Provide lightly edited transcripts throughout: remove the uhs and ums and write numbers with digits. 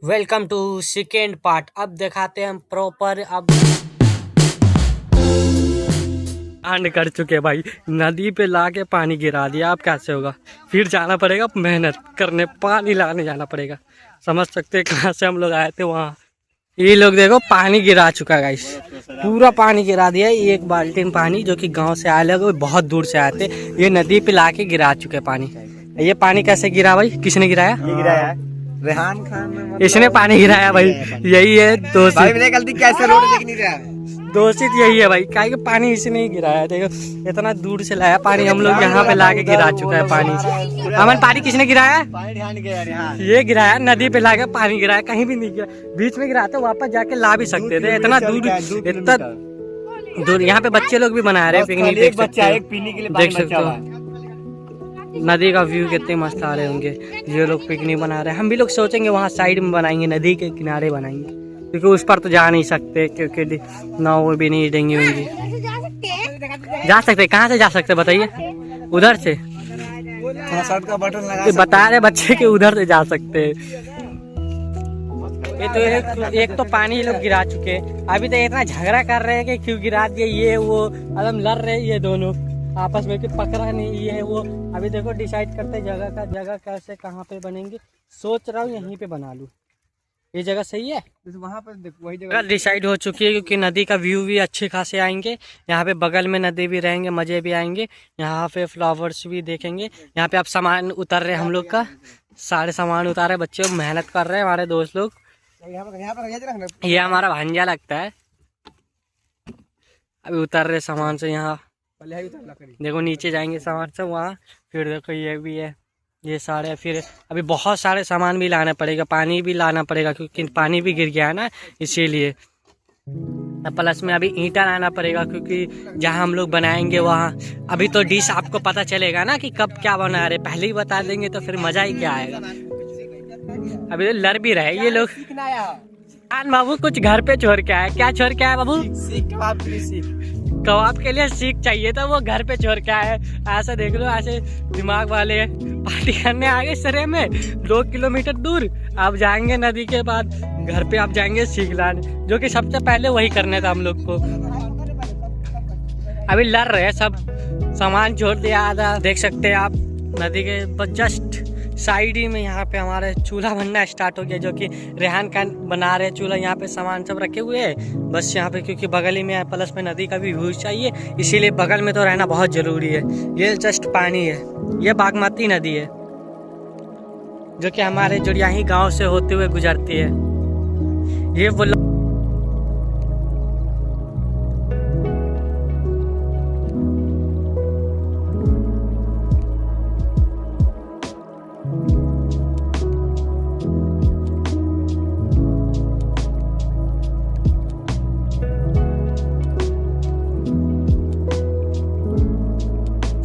Welcome to second part. अब दिखाते हैं हम प्रॉपर। अब कांड कर चुके भाई, नदी पे लाके पानी गिरा दिया। अब कैसे होगा? फिर जाना पड़ेगा मेहनत करने, पानी लाने जाना पड़ेगा। समझ सकते हैं कहाँ से हम लोग आए थे वहाँ। ये लोग देखो पानी गिरा चुका है गाइस, पूरा पानी गिरा दिया। एक बाल्टी पानी जो कि गांव से आए लोग, बहुत दूर से आए थे, ये नदी पे लाके गिरा चुके पानी। ये पानी कैसे गिरा भाई? किसने गिराया? ये गिराया है रेहान खान ने, मतलब इसने पानी गिराया भाई। यही है दोषी भाई, मैंने गलती कैसे रोड देख नहीं रहा है। दोषित यही है भाई, काहे कि पानी इसने ही गिराया। देखो इतना दूर से लाया पानी, हम लोग यहाँ पे लाके गिरा चुका है पानी। अमन पानी किसने गिराया? पानी ध्यान गया रेहान। ये गिराया, नदी पे लाके पानी गिराया, कहीं भी नहीं गिरा। बीच में गिराते वापस जाके ला भी सकते थे। इतना दूर, इतना दूर। यहाँ पे बच्चे लोग भी बना रहे हैं पिकनिक, देख सकते हो। एक पीने के लिए देख सकते हो नदी का व्यू कितने मस्त आ रहे होंगे। ये लोग पिकनिक बना रहे हैं, हम भी लोग सोचेंगे वहाँ साइड में बनाएंगे, नदी के किनारे बनाएंगे, क्योंकि उस पर तो जा नहीं सकते, क्योंकि नाव भी नहीं देंगी होंगी। जा सकते? कहाँ से जा सकते बताइए? उधर से शर्ट का बटन लगा बता रहे बच्चे के उधर से जा सकते हैं। ये तो एक तो पानी ये लोग गिरा चुके हैं, अभी तो इतना झगड़ा कर रहे हैं कि क्यों गिरा दिए ये वो, एकदम लड़ रहे हैं ये दोनों आपस में कि पकड़ा नहीं ये वो। अभी देखो डिसाइड करते जगह कैसे कहाँ पे बनेंगे। सोच रहा हूँ यहीं पे बना लूँ, ये जगह सही है। वहाँ पर वही जगह डिसाइड हो चुकी है, क्योंकि नदी का व्यू भी अच्छे खासे आएंगे। यहाँ पे बगल में नदी भी रहेंगे, मजे भी आएंगे। यहाँ पे फ्लावर्स भी देखेंगे। यहाँ पे आप सामान उतर रहे, हम लोग का सारे सामान उतारे, बच्चे मेहनत कर रहे हैं हमारे दोस्त लोग। ये हमारा भांजा लगता है, अभी उतर रहे सामान से। यहाँ देखो नीचे जाएंगे सामान से वहाँ, फिर देखो ये भी है, ये सारे। फिर अभी बहुत सारे सामान भी लाना पड़ेगा, पानी भी लाना पड़ेगा, क्योंकि पानी भी गिर गया है ना, इसीलिए। प्लस में अभी ईंटा लाना पड़ेगा, क्योंकि जहाँ हम लोग बनाएंगे वहाँ अभी तो डिश आपको पता चलेगा ना कि कब क्या बना रहे। पहले ही बता देंगे तो फिर मजा ही क्या आएगा। अभी तो लड़ भी रहे ये लोग। बाबू कुछ घर पे छोड़ के आया, क्या छोड़ के आया बाबू? कबाब के लिए सीख चाहिए था, वो घर पे छोड़ के आए। ऐसा देख लो, ऐसे दिमाग वाले पार्टी करने आगे सरे में 2 किलोमीटर दूर। आप जाएंगे नदी के बाद घर पे, आप जाएंगे सीख लाने, जो कि सबसे पहले वही करने था हम लोग को। अभी लड़ रहे सब, सामान छोड़ दिया आधा। देख सकते हैं आप नदी के जस्ट साइड ही में यहाँ पे हमारे चूल्हा बनना स्टार्ट हो गया, जो कि रेहान का बना रहे चूल्हा। यहाँ पे सामान सब रखे हुए हैं बस यहाँ पे, क्योंकि बगल ही में है, प्लस में नदी का भी व्यू चाहिए, इसीलिए बगल में तो रहना बहुत जरूरी है। ये जस्ट पानी है, ये बागमती नदी है, जो कि हमारे जुड़ियाही गांव से होते हुए गुजरती है। ये वो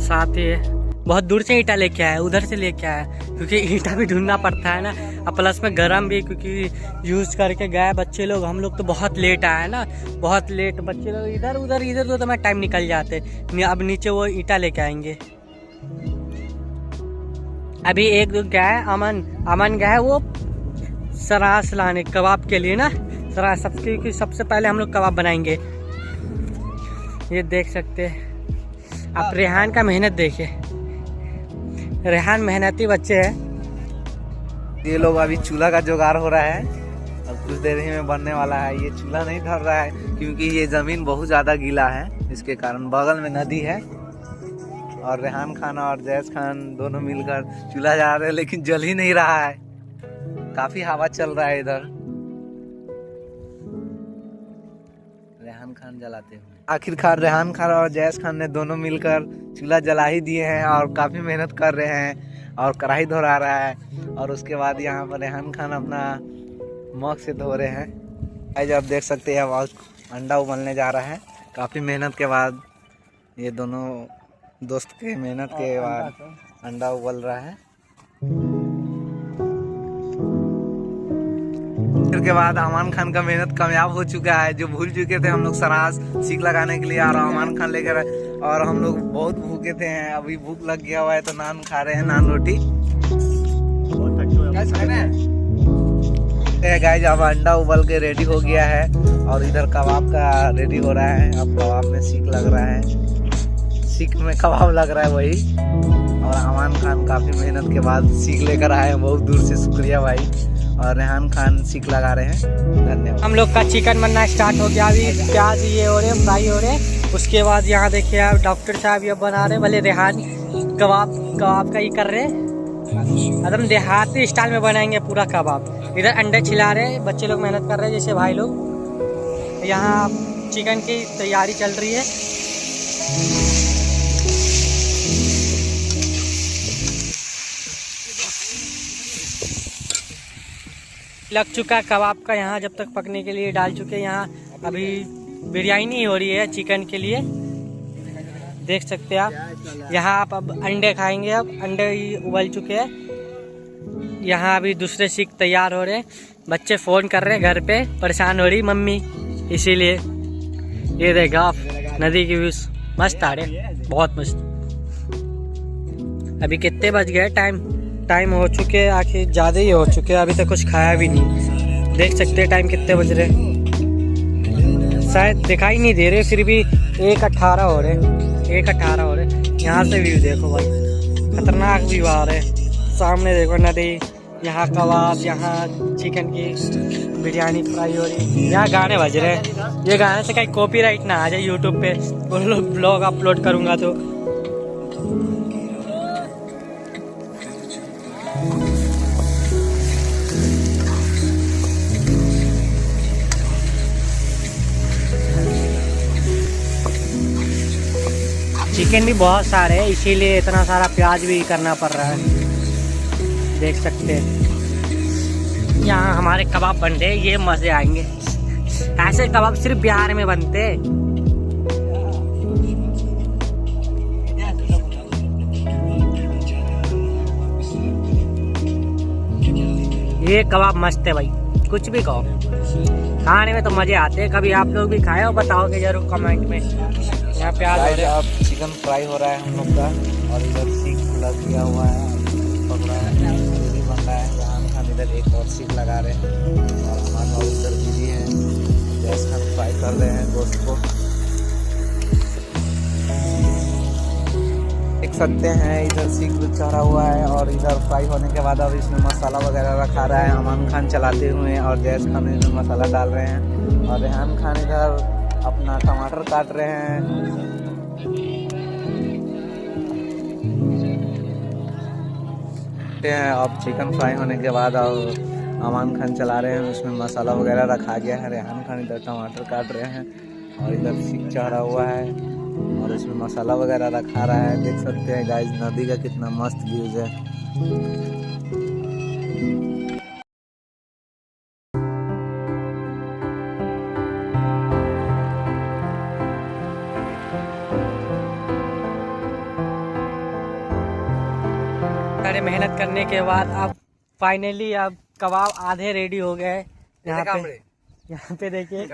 साथ ही है। बहुत दूर से ईंटा लेके आया, उधर से लेके आया, क्योंकि ईंटा भी ढूंढना पड़ता है ना। अब प्लस में गरम भी, क्योंकि यूज़ करके गए बच्चे लोग। हम लोग तो बहुत लेट आए ना, बहुत लेट। बच्चे लोग इधर उधर तो मैं टाइम निकल जाते। अब नीचे वो ईंटा लेके आएंगे। अभी एक लोग गया है, अमन गया है वो सरास लाने कबाब के लिए ना। सरास सबसे पहले हम लोग कबाब बनाएंगे। ये देख सकते हैं आप, रेहान का मेहनत देखिए। रेहान मेहनती बच्चे हैं। ये लोग अभी चूल्हा का जुगाड़ हो रहा है, अब कुछ देर ही में बनने वाला है। ये चूल्हा नहीं धर रहा है, क्योंकि ये जमीन बहुत ज्यादा गीला है, इसके कारण। बगल में नदी है, और रेहान खान और जैस खान दोनों मिलकर चूल्हा जला रहे हैं, लेकिन जल ही नहीं रहा है। काफी हवा चल रहा है इधर। रेहान खान जलाते हुए आखिरकार रेहान खान और जैस खान ने दोनों मिलकर चूल्हा जला ही दिए हैं, और काफी मेहनत कर रहे हैं, और कढ़ाई धोरा रहा है। और उसके बाद यहाँ पर रेहान खान अपना मग से धो रहे हैं। आज आप देख सकते हैं, अब अंडा उबलने जा रहा है। काफी मेहनत के बाद, ये दोनों दोस्त के मेहनत के बाद अंडा उबल रहा है। फिर के बाद अमान खान का मेहनत कामयाब हो चुका है। जो भूल चुके थे हम लोग सरास सीख लगाने के लिए, और अमान खान लेकर, और हम लोग बहुत भूखे थे। अभी भूख लग गया हुआ है, तो नान खा रहे हैं, नान रोटी। गाइस अब अंडा उबल के रेडी हो गया है और इधर कबाब का रेडी हो रहा है। अब कबाब में सीख लग रहा है, सीख में कबाब लग रहा है वही। और अमान खान काफ़ी मेहनत के बाद सीख लेकर आए हैं, बहुत दूर से शुक्रिया भाई। और रेहान खान सीख लगा रहे हैं, धन्यवाद। हम लोग का चिकन बनना स्टार्ट हो गया। अभी प्याज ये हो रहे, फ्राई हो रहे। उसके बाद यहाँ देखिए आप डॉक्टर साहब ये बना रहे, भले रेहान कबाब का ही कर रहे। एकदम देहाती स्टाइल में बनाएंगे पूरा कबाब। इधर अंडे छिला रहे, बच्चे लोग मेहनत कर रहे हैं जैसे भाई लोग। यहाँ चिकन की तैयारी चल रही है। लग चुका कबाब का, यहाँ जब तक पकने के लिए डाल चुके। यहाँ अभी बिरयानी हो रही है चिकन के लिए, देख सकते हैं आप। यहाँ आप अब अंडे खाएंगे, अब अंडे ही उबल चुके हैं। यहाँ अभी दूसरे सीख तैयार हो रहे हैं। बच्चे फ़ोन कर रहे हैं घर पे, परेशान हो रही मम्मी, इसीलिए। ये देखा आप नदी की व्यूज मस्त आ रहे, बहुत मस्त। अभी कितने बज गए? टाइम हो चुके आखिर ज़्यादा ही हो चुके, अभी तक कुछ खाया भी नहीं। देख सकते हैं टाइम कितने बज रहे, शायद दिखाई नहीं दे रहे, फिर भी 1:18 हो रहे। 1:18 हो रहे। यहाँ से व्यू देखो भाई, खतरनाक व्यू आ रहे। सामने देखो नदी, यहाँ कबाब, यहाँ चिकन की बिरयानी फ्राई हो रही। यहाँ गाने बज रहे हैं। ये गाने से कहीं कॉपीराइट ना आ जाए यूट्यूब पे, वो लोग ब्लॉग अपलोड करूँगा तो। चिकन भी बहुत सारे हैं, इसीलिए इतना सारा प्याज भी करना पड़ रहा है, देख सकते हैं। यहाँ हमारे कबाब बन रहे, ये मजे आएंगे। ऐसे कबाब सिर्फ बिहार में बनते। ये कबाब मस्त है भाई, कुछ भी कहो, खाने में तो मजे आते हैं। कभी आप लोग भी खाए और बताओगे जरूर कमेंट में। यहाँ प्याज हो रहा है, अब चिकन फ्राई हो रहा है हम लोग का, और इधर सीख लग गया हुआ है, पकड़ा है, बन रहा है। रेहान खान इधर एक और सीख लगा रहे हैं, और अमान और इधर दीदी हैं, जैस खान फ्राई कर रहे हैं गोश्त को। देख सकते हैं इधर सीख भी चढ़ा हुआ है, और इधर फ्राई होने के बाद अब इसमें मसाला वगैरह रखा रहा है अमान खान चलाते हुए, और जैस खान इधर मसाला डाल रहे हैं, और रेहान खान इधर अपना टमाटर काट रहे हैं। अब चिकन फ्राई होने के बाद अब अमान खान चला रहे हैं, उसमें मसाला वगैरह रखा गया है। रेहान खान इधर टमाटर काट रहे हैं, और इधर सीख चढ़ा हुआ है, और इसमें मसाला वगैरह रखा रहा है। देख सकते हैं गाइस नदी का कितना मस्त व्यूज है। सारे मेहनत करने के बाद अब फाइनली अब कबाब आधे रेडी हो गए। यहाँ पे देखिए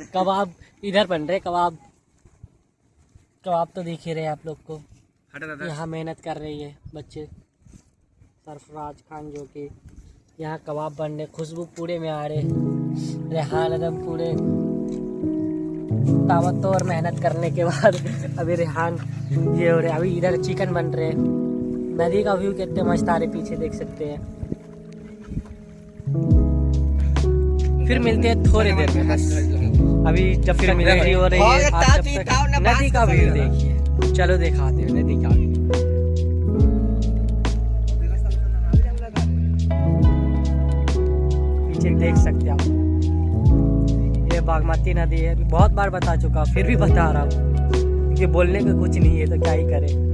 कबाब इधर बन रहे। कबाब तो दिख ही रहे आप लोग को। यहाँ मेहनत कर रही है बच्चे, सरफराज खान, जो कि यहाँ कबाब बन रहे। खुशबू पूरे में आ रहे। रेहान एकदम पूरे तावत और मेहनत करने के बाद अभी रेहान ये हो रहे। अभी इधर चिकन बन रहे। नदी का व्यू कितने मस्त आ रहे, पीछे देख सकते हैं। फिर मिलते हैं थोड़ी देर में, बस अभी जब फिर रेडी हो रही है। आप जब तक नदी का व्यू देखिए, चलो दिखाते हैं नदी का व्यू। पीछे देख सकते हैं आप, ये बागमती नदी है। बहुत बार बता चुका, फिर भी बता रहा हूँ, क्योंकि बोलने का कुछ नहीं है तो क्या ही करें।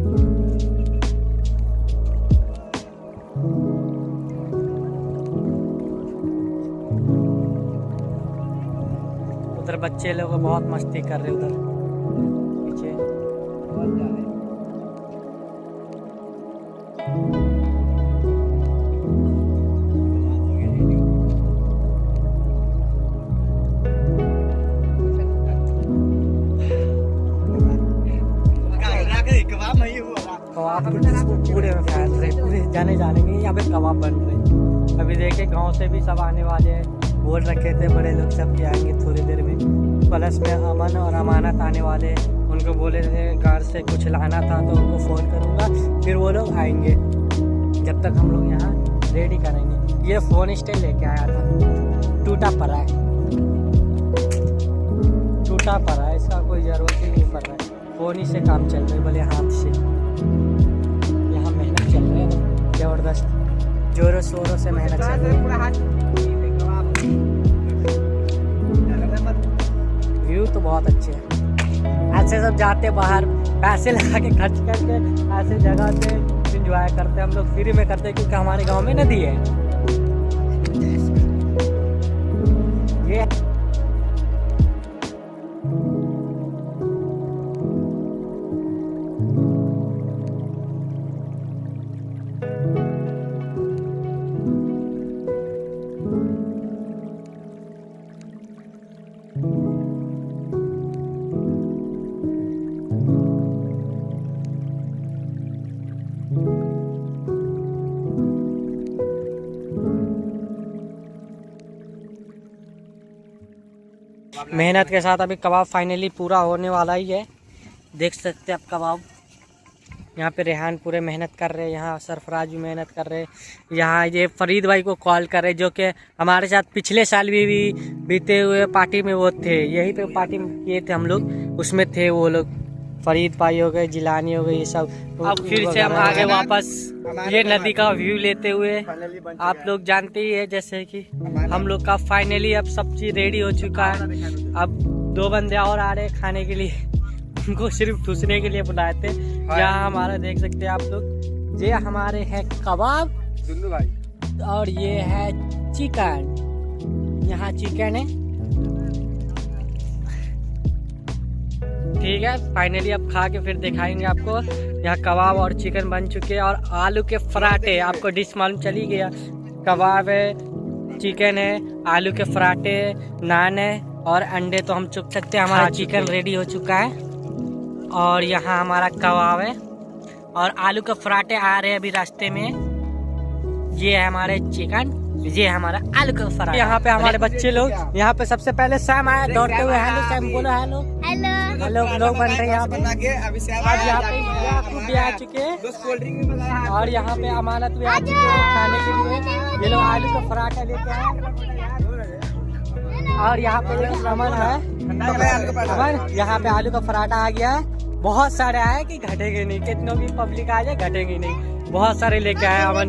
उधर बच्चे लोग बहुत मस्ती कर रहे, उधर पीछे। कबाब पूरे में फैल रहे, पूरे जाने जानेंगे यहाँ पे कबाब बन रहे। अभी देखे गांव से भी सब आने वाले हैं, बोल रखे थे बड़े लोग सब के आएंगे थोड़ी देर में। प्लस में अमन और अमानत आने वाले हैं, उनको बोले थे घर से कुछ लाना था तो उनको फ़ोन करूँगा, फिर वो लोग आएंगे। जब तक हम लोग यहाँ रेडी करेंगे। ये फ़ोन स्टैंड लेके आया था, टूटा पड़ा है, टूटा पड़ा है, इसका कोई ज़रूरत ही नहीं पड़ रहा है। फ़ोन ही से काम चल रहा है, भले हाथ से। यहाँ मेहनत चल रही है ज़बरदस्त, जोरों शोरों से मेहनत चल रही है। व्यू तो बहुत अच्छे हैं। ऐसे सब जाते बाहर पैसे लगा के खर्च करके ऐसे जगह पे इंजॉय करते हैं। हम लोग फ्री में करते हैं क्योंकि हमारे गांव में नदी है। ये मेहनत के साथ अभी कबाब फाइनली पूरा होने वाला ही है। देख सकते हैं आप कबाब। यहाँ पे रेहान पूरे मेहनत कर रहे हैं, यहाँ सरफराज भी मेहनत कर रहे हैं। यहाँ ये फरीद भाई को कॉल कर रहे, जो कि हमारे साथ पिछले साल भी बीते हुए पार्टी में वो थे, यहीं पे पार्टी किए थे हम लोग, उसमें थे वो लोग। फरीद भाई हो गए, जिलानी हो गए, ये सब। अब फिर से हम आगे वापस ये नदी का व्यू लेते हुए। आप लोग जानते ही है जैसे कि हम लोग का फाइनली अब सब चीज रेडी हो चुका है। अब 2 बंदे और आ रहे हैं खाने के लिए, उनको सिर्फ ठूसने के लिए बुलाए थे। यहाँ हमारा देख सकते हैं आप लोग, ये हमारे हैं कबाब भाई, और ये है चिकन। यहाँ चिकन है, ठीक है। फाइनली अब खा के फिर दिखाएंगे आपको। यहाँ कबाब और चिकन बन चुके हैं, और आलू के पराठे। आपको डिश मालूम चली गया, कबाब है, चिकन है, आलू के पराठे, नान है और अंडे तो हम चुप सकते हैं। हमारा चिकन रेडी हो चुका है, और यहाँ हमारा कबाब है, और आलू के पराठे आ रहे हैं अभी रास्ते में। ये है हमारे चिकन, ये हमारा आलू का पराठा। यहाँ पे हमारे बच्चे लोग, यहाँ पे सबसे पहले सैम आया दौड़ते हुए। हेलो सैम, बोलो हेलो। हेलो लोग बन रहे हैं यहाँ पे। आज यहाँ पे याकूब भी आ चुके हैं, और यहाँ पे अमानत भी आ चुके हैं खाने के लिए। ये लोग आलू का पराठा लेके आए, और यहाँ पे अमन है। अमन, यहाँ पे आलू का पराठा आ गया है। बहुत सारे आए कि घटेंगे नहीं, कितनों की पब्लिक आ जाए घटेंगे नहीं, बहुत सारे लेके आए अमन।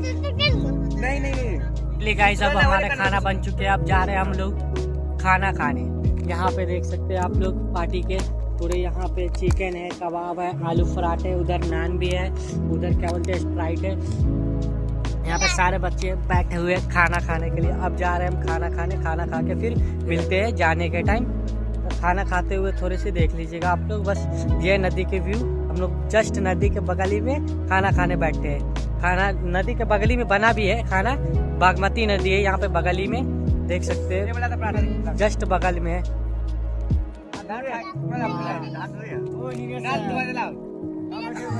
नहीं गाइस, अब हमारा खाना बन चुके हैं। अब जा रहे हैं हम लोग खाना खाने। यहाँ पे देख सकते हैं आप लोग पार्टी के पूरे, यहाँ पे चिकन है, कबाब है, आलू पराठे, उधर नान भी है, उधर क्या बोलते हैं स्प्राइट है। यहाँ पे सारे बच्चे बैठे हुए हैं खाना खाने के लिए। अब जा रहे हैं हम खाना खाने। खाना खा के फिर मिलते हैं जाने के टाइम। तो खाना खाते हुए थोड़ी सी देख लीजिएगा आप लोग। बस ये नदी के व्यू, हम लोग जस्ट नदी के बगली में खाना खाने बैठे हैं। खाना नदी के बगली में बना भी है खाना, बागमती नदी है यहाँ पे बगली में, देख सकते हैं जस्ट बगल में है।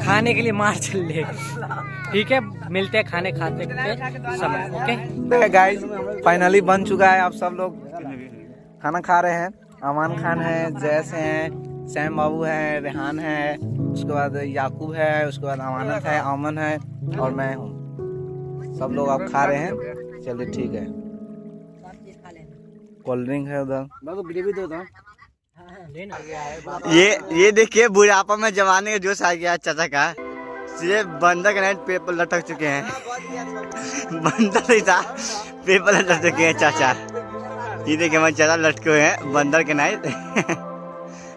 खाने के लिए मार चल रही, ठीक है। मिलते हैं खाने खाते समय, ओके गाइस। फाइनली बन चुका है, आप सब लोग खाना खा रहे हैं। अमान खान है, जैस है, सैम बाबू है, रेहान है, उसके बाद याकूब है, उसके बाद अमानत है, अमन है, और मैं हूँ। सब लोग आप खा रहे हैं, चलिए ठीक है। कोल्ड ड्रिंक है उधर। ये देखिए, बुढ़ापा में जवानी का जोश आ गया चाचा का। ये बंदर के नाइट पेपर लटक चुके हैं। बंदर नहीं था, पेपर लटक चुके हैं चाचा। ये देखिए हमारे चाचा लटके हुए हैं बंदर के नाइट।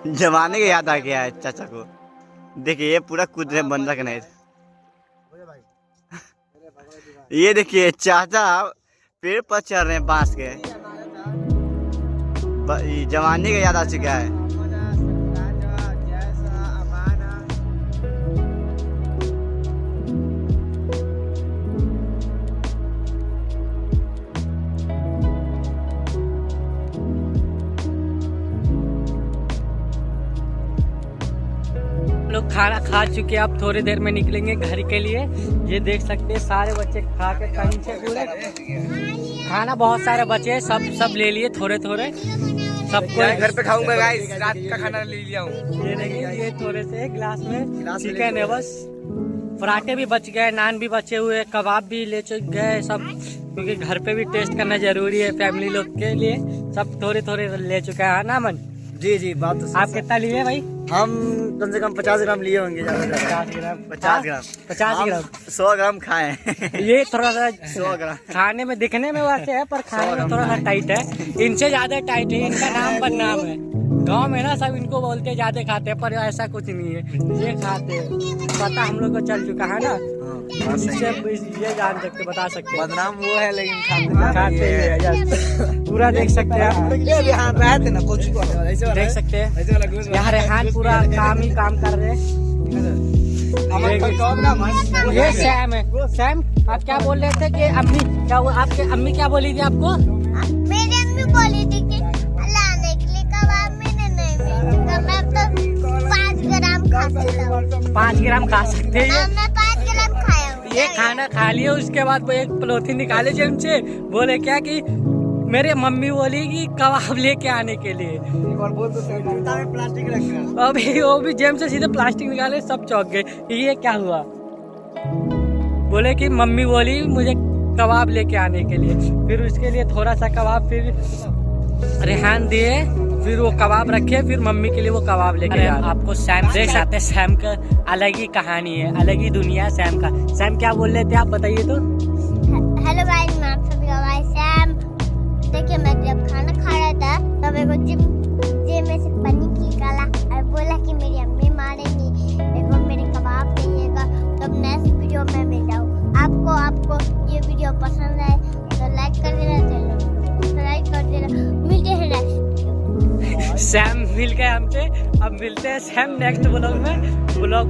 जवानी का याद आ गया है चाचा को। देखिए ये पूरा कूद रहे बंदर के नाइट। ये देखिए चाचा पेड़ पर चढ़ रहे हैं बांस के। जवानी का याद आ चुका है। लोग खाना खा चुके हैं, अब थोड़ी देर में निकलेंगे घर के लिए। ये देख सकते हैं सारे बच्चे खा के टाइम से पूरे खाना बहुत सारे बचे हैं, सब ले लिए थोड़े थोड़े। सबको घर पे खाऊंगा गाइस, रात का खाना ले लिया हूँ। ये देखिए, ये थोड़े से गिलास में चिकन है बस। पराठे भी बच गए, नान भी बचे हुए, कबाब भी ले गए सब, क्योंकि घर पे भी टेस्ट करना जरूरी है फैमिली लोग के लिए। सब थोड़े थोड़े ले चुके हैं ना मन? जी जी, बात तो आप कितना लिए भाई? हम कम से कम 50 ग्राम लिए होंगे। 50 ग्राम 50 ग्राम 50 ग्राम 100 ग्राम खाए। ये थोड़ा सा 100 ग्राम खाने में दिखने में वैसे है, पर खाने में थोड़ा सा टाइट है। इनसे ज्यादा टाइट है, इनका नाम बदनाम है गांव में ना, सब इनको बोलते हैं ज्यादा खाते हैं, पर ऐसा कुछ नहीं है, ये खाते हैं। पता हम लोग को चल चुका है ना, इससे ये जान सकते, बता सकते हैं। बदनाम वो है लेकिन खाते हैं पूरा। देख सकते हैं आप, देख सकते हैं यहाँ रेहान पूरा काम ही काम कर रहे हैं। ये सैम है। सैम, आप क्या बोल रहे थे कि अम्मी क्या, आपके अम्मी क्या बोली थी आपको? मेरी अम्मी बोली थी कि लाने के लिए कबाब मैंने नहीं मिला, मैं तो 5 ग्राम खा सकता हूँ। 5 ग्राम खा सकते हैं ये। मैं 5 ग्राम खाया हूँ। ये खाना खा लिया, उसके बाद वो एक पॉलिथीन निकाले जेब से, बोले क्या कि मेरे मम्मी बोली कि कबाब लेके आने के लिए। प्लास्टिक रखा। अभी वो भी जेब से सीधे प्लास्टिक निकाले, सब चौंक गए, ये क्या हुआ? बोले कि मम्मी बोली मुझे कबाब लेके आने के लिए। फिर उसके लिए थोड़ा सा कबाब फिर रेहान दिए, फिर वो कबाब रखे, फिर मम्मी के लिए वो कबाब लेके आए। आपको सैम देख सकते हैं, सैम का अलग ही कहानी है, अलग ही दुनिया है सैम का। सैम क्या बोल रहे थे आप बताइए तो? हेलो गाइस, मैं आप सभी का भाई सैम। देखिए, मैं जब खाना खा रहा था तब मेरे को जेब में से पन्नी निकाला और बोला कि मेरी अम्मी मारेंगी, मेरे को मेरे कबाब चाहिएगा। तब नेक्स्ट वीडियो में मिल जाऊँ। आपको ये वीडियो पसंद आए तो लाइक कर देना, चैनल सब्सक्राइब कर देना। मिलते हैं नेक्स्ट वीडियो। सैम मिल गए हमसे, अब मिलते हैं सैम नेक्स्ट ब्लॉग में। ब्लॉग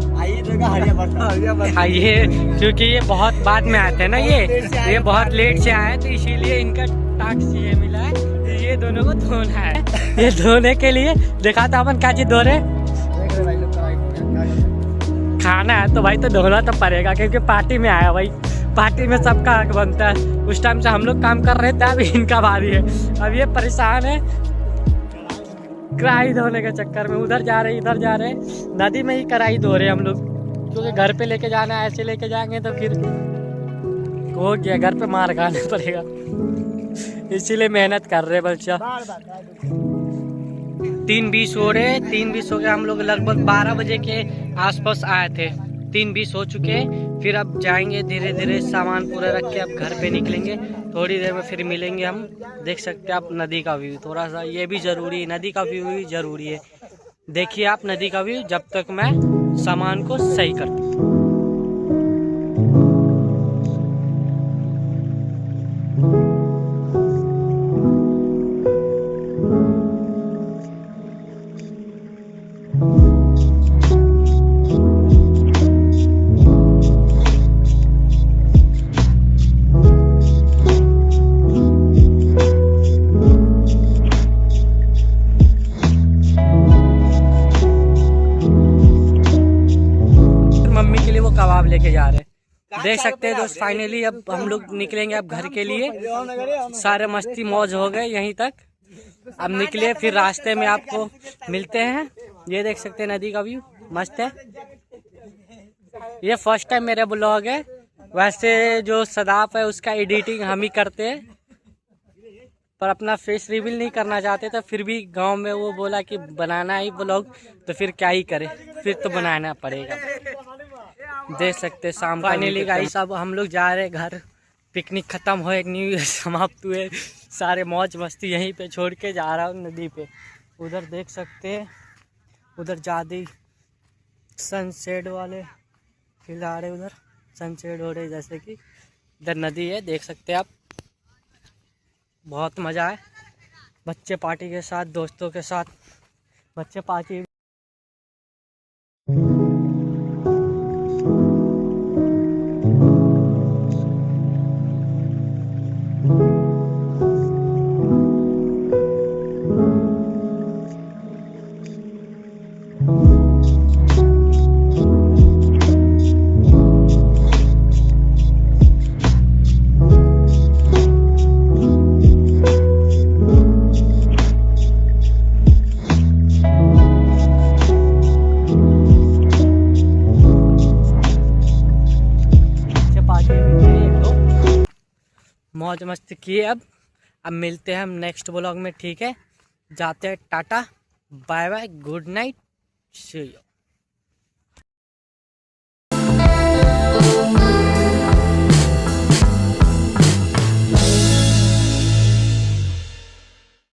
आइए, क्योंकि ये बहुत बाद में आते हैं ना, ये बहुत लेट से आए, तो इसीलिए इनका टास्क ये मिला है, ये दोनों को धोना है। ये धोने के लिए देखा था अपन क्या चीज धो रहे, खाना है तो भाई तो धोना तो पड़ेगा, क्योंकि पार्टी में आया भाई, पार्टी में सबका हक बनता है। उस टाइम से हम लोग काम कर रहे थे, अभी इनका बारी है। अब ये परेशान है कढ़ाई धोने के चक्कर में, उधर जा रहे इधर जा रहे, नदी में ही कढ़ाई धो रहे हम लोग, क्योंकि घर पे लेके जाना है। ऐसे लेके जाएंगे तो फिर हो गया, घर पे मार खाने पड़ेगा, इसीलिए मेहनत कर रहे बच्चा। 3:20 हो रहे, 3:20 हो गए, हम लोग लगभग 12 बजे के आसपास आए थे, 3:20 हो चुके। फिर अब जाएंगे धीरे धीरे, सामान पूरा रख के अब घर पे निकलेंगे। थोड़ी देर में फिर मिलेंगे हम। देख सकते हैं आप नदी का व्यू, थोड़ा सा ये भी जरूरी है, नदी का व्यू भी जरूरी है। देखिए आप नदी का व्यू, जब तक मैं सामान को सही करता हूँ। कबाब लेके जा रहे हैं। देख सकते हैं दोस्त, फाइनली अब हम लोग निकलेंगे अब घर के लिए। सारे मस्ती मौज हो गए यहीं तक, अब निकले, फिर रास्ते में आपको मिलते हैं। ये देख सकते हैं नदी का व्यू मस्त है। ये फर्स्ट टाइम मेरा ब्लॉग है, वैसे जो सदाफ है उसका एडिटिंग हम ही करते हैं, पर अपना फेस रिवील नहीं करना चाहते, तो फिर भी गांव में वो बोला कि बनाना ही ब्लॉग, तो फिर क्या ही करे, फिर तो बनाना पड़ेगा। देख सकते शाम फाइनली गाइस, अब हम लोग जा रहे घर। पिकनिक खत्म हो, एक न्यू ईयर समाप्त हुए, सारे मौज मस्ती यहीं पे छोड़ के जा रहा हूँ नदी पे। उधर देख सकते हैं, उधर ज़्यादा सनसेट वाले फील आ रहे, उधर सनसेट हो रहे, जैसे कि इधर नदी है, देख सकते हैं आप। बहुत मज़ा है, बच्चे पार्टी के साथ, दोस्तों के साथ बच्चे पार्टी। मौज मस्ती किए। अब मिलते हैं हम नेक्स्ट व्लॉग में, ठीक है। जाते हैं, टाटा bye bye, good night, see you.